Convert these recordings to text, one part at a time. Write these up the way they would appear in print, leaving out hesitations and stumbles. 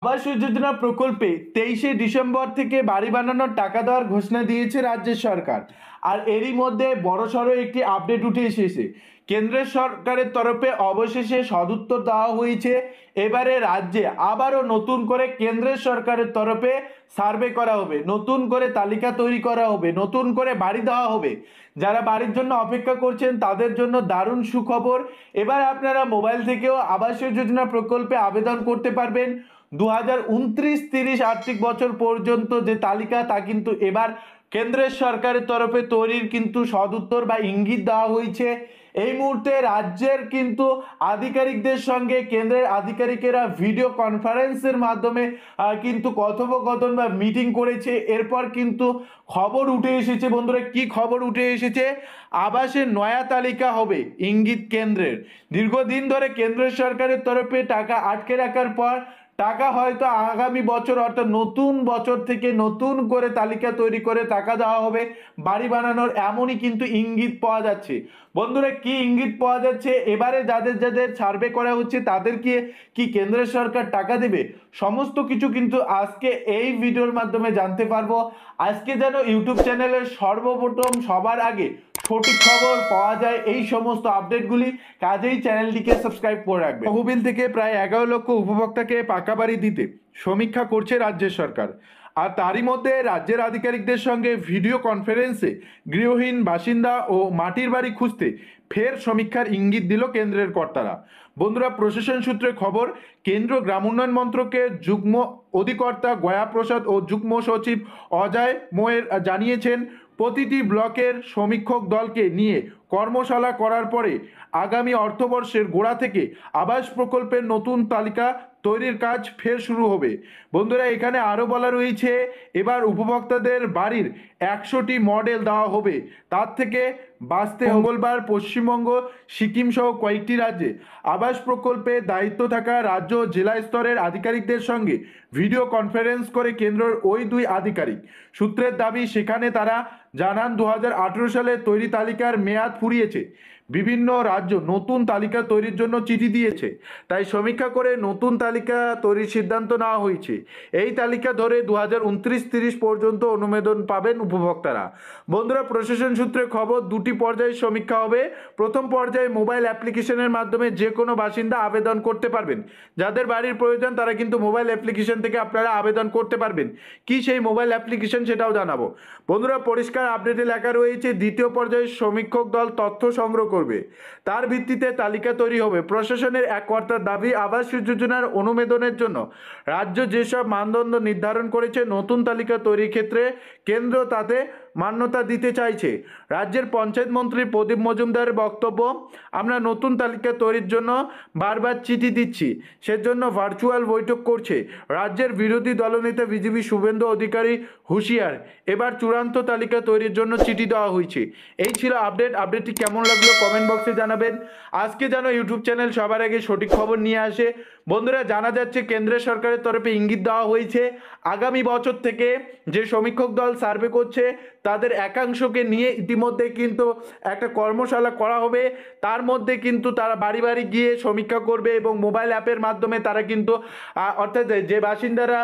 আবাস যোজনা প্রকল্পে 23শে ডিসেম্বর থেকে বাড়ি বানানোর টাকা দেওয়ার ঘোষণা দিয়েছে রাজ্যের সরকার। আর এরই মধ্যে বড়সড় একটি আপডেট উঠে এসেছে। কেন্দ্রের সরকারের তরফে অবশেষে সদুত্তর দেওয়া হয়েছে। এবারে রাজ্যে আবারও নতুন করে কেন্দ্রের সরকারের তরফে সার্ভে করা হবে, নতুন করে তালিকা তৈরি করা হবে, নতুন করে বাড়ি দেওয়া হবে। যারা বাড়ির জন্য অপেক্ষা করছেন তাদের জন্য দারুণ সুখবর। এবার আপনারা মোবাইল থেকেও আবাস যোজনা প্রকল্পে আবেদন করতে পারবেন। 2029-30 আর্থিক বছর পর্যন্ত যে তালিকা তা কিন্তু এবার কেন্দ্রের সরকারের তরফে তৈরির কিন্তু সদুত্তর বা ইঙ্গিত দেওয়া হয়েছে। এই মুহূর্তে রাজ্যের কিন্তু আধিকারিকদের সঙ্গে কেন্দ্রের আধিকারিকেরা ভিডিও কনফারেন্সের মাধ্যমে কিন্তু কথোপকথন বা মিটিং করেছে। এরপর কিন্তু খবর উঠে এসেছে বন্ধুরা। কি খবর উঠে এসেছে? আবাসের নয়া তালিকা হবে ইঙ্গিত কেন্দ্রের। দীর্ঘদিন ধরে কেন্দ্র সরকারের তরফে টাকা আটকে রাখার পর টাকা হয়তো আগামী বছর অর্থাৎ নতুন বছর থেকে নতুন করে তালিকা তৈরি করে টাকা দেওয়া হবে বাড়ি বানানোর, এমনই কিন্তু ইঙ্গিত পাওয়া যাচ্ছে। বন্ধুরা, কি ইঙ্গিত পাওয়া যাচ্ছে? এবারে যাদের যাদের সার্ভে করা হচ্ছে তাদেরকে কি কেন্দ্র সরকার টাকা দেবে, সমস্ত কিছু কিন্তু আজকে এই ভিডিওর মাধ্যমে জানতে পারবো। আজকে যেন ইউটিউব চ্যানেলের সর্বপ্রথম সবার আগে সঠিক খবর পাওয়া যায় এই সমস্ত আপডেটগুলি, কাজেই চ্যানেলটিকে সাবস্ক্রাইব করে রাখবেন। তহবিল থেকে প্রায় 11 লক্ষ উপভোক্তাকে পাকা বাড়ি দিতে সমীক্ষা করছে রাজ্যের সরকার। আর তারই মধ্যে রাজ্যের আধিকারিকদের সঙ্গে ভিডিও কনফারেন্সে গৃহহীন বাসিন্দা ও মাটির বাড়ি খুঁজতে ফের সমীক্ষার ইঙ্গিত দিল কেন্দ্রের কর্তারা। বন্ধুরা, প্রশাসন সূত্রে খবর, কেন্দ্র গ্রাম উন্নয়ন মন্ত্রকের যুগ্ম অধিকর্তা গয়া প্রসাদ ও যুগ্ম সচিব অজয় মোয়ের জানিয়েছেন, প্রতিটি ব্লকের সমীক্ষক দলকে নিয়ে কর্মশালা করার পরে আগামী অর্থবর্ষের গোড়া থেকে আবাস প্রকল্পের নতুন তালিকা তৈরির কাজ ফের শুরু হবে। বন্ধুরা, এখানে আরও বলা রয়েছে, এবার উপভোক্তাদের বাড়ির 100টি মডেল দেওয়া হবে। তার থেকে বাঁচতে মঙ্গলবার পশ্চিমবঙ্গ, সিকিম সহ কয়েকটি রাজ্যে আবাস প্রকল্পে দায়িত্ব থাকা রাজ্য জেলা স্তরের আধিকারিকদের সঙ্গে ভিডিও কনফারেন্স করে কেন্দ্রের ওই দুই আধিকারিক। সূত্রের দাবি, সেখানে তারা জানান 2018 সালে তৈরি তালিকার মেয়াদ ফুরিয়েছে। বিভিন্ন রাজ্য নতুন তালিকা তৈরির জন্য চিঠি দিয়েছে, তাই সমীক্ষা করে নতুন তালিকা তৈরির সিদ্ধান্ত নেওয়া হয়েছে। এই তালিকা ধরে 2029-30 পর্যন্ত অনুমোদন পাবেন উপভোক্তারা। বন্ধুরা, প্রশাসন সূত্রে খবর, দুটি পর্যায়ে সমীক্ষা হবে। প্রথম পর্যায়ে মোবাইল অ্যাপ্লিকেশনের মাধ্যমে যে কোনো বাসিন্দা আবেদন করতে পারবেন। যাদের বাড়ির প্রয়োজন তারা কিন্তু মোবাইল অ্যাপ্লিকেশন থেকে আপনারা আবেদন করতে পারবেন। কি সেই মোবাইল অ্যাপ্লিকেশন সেটাও জানাবো। বন্ধুরা, পরিষ্কার আপডেটে লেখা রয়েছে, দ্বিতীয় পর্যায়ে সমীক্ষক দল তথ্য সংগ্রহ করবে, তার ভিত্তিতে তালিকা তৈরি হবে। প্রশাসনের এক কর্তার দাবি, আবাস যোজনার অনুমোদনের জন্য রাজ্য যেসব মানদণ্ড নির্ধারণ করেছে, নতুন তালিকা তৈরির ক্ষেত্রে কেন্দ্র তাতে মান্যতা দিতে চাইছে। রাজ্যের পঞ্চায়েত মন্ত্রী প্রদীপ মজুমদারের বক্তব্য, আমরা নতুন তালিকা তৈরির জন্য বারবার চিঠি দিচ্ছি, সেজন্য ভার্চুয়াল বৈঠক করছে। রাজ্যের বিরোধী দলনেতা বিজেপি শুভেন্দু অধিকারী হুঁশিয়ার, এবার চূড়ান্ত তালিকা তৈরির জন্য চিঠি দেওয়া হয়েছে। এই ছিল আপডেটটি কেমন লাগলো কমেন্ট বক্সে জানাবেন। আজকে যেন ইউটিউব চ্যানেল সবার আগে সঠিক খবর নিয়ে আসে। বন্ধুরা, জানা যাচ্ছে কেন্দ্রের সরকারের তরফে ইঙ্গিত দেওয়া হয়েছে, আগামী বছর থেকে যে সমীক্ষক দল সার্ভে করছে তাদের একাংশকে নিয়ে ইতিমধ্যে কিন্তু একটা কর্মশালা করা হবে। তার মধ্যে কিন্তু তারা বাড়ি বাড়ি গিয়ে সমীক্ষা করবে এবং মোবাইল অ্যাপের মাধ্যমে তারা কিন্তু অর্থাৎ যে বাসিন্দারা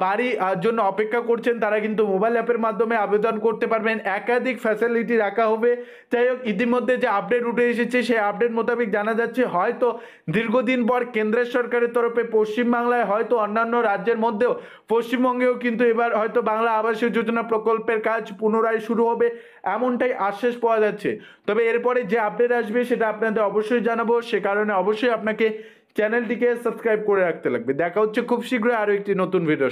বাড়ির জন্য অপেক্ষা করছেন তারা কিন্তু মোবাইল অ্যাপের মাধ্যমে আবেদন করতে পারবেন। একাধিক ফ্যাসিলিটি রাখা হবে। যাই হোক, ইতিমধ্যে যে আপডেট উঠে এসেছে সেই আপডেট মোতাবেক জানা যাচ্ছে, হয়তো দীর্ঘদিন পর কেন্দ্রের সরকারের তরফে পশ্চিমবাংলায়, হয়তো অন্যান্য রাজ্যের মধ্যেও পশ্চিমবঙ্গেও কিন্তু এবার হয়তো বাংলা আবাস যোজনা প্রকল্পের কাজ পুনরায় শুরু হবে, এমনটাই আশ্বাস পাওয়া যাচ্ছে। তবে এরপরে যে আপডেট আসবে সেটা আপনাদের অবশ্যই জানাবো, সে কারণে অবশ্যই আপনাকে চ্যানেলটিকে সাবস্ক্রাইব করে রাখতে লাগবে। দেখা হচ্ছে খুব শীঘ্রই আরও একটি নতুন ভিডিও।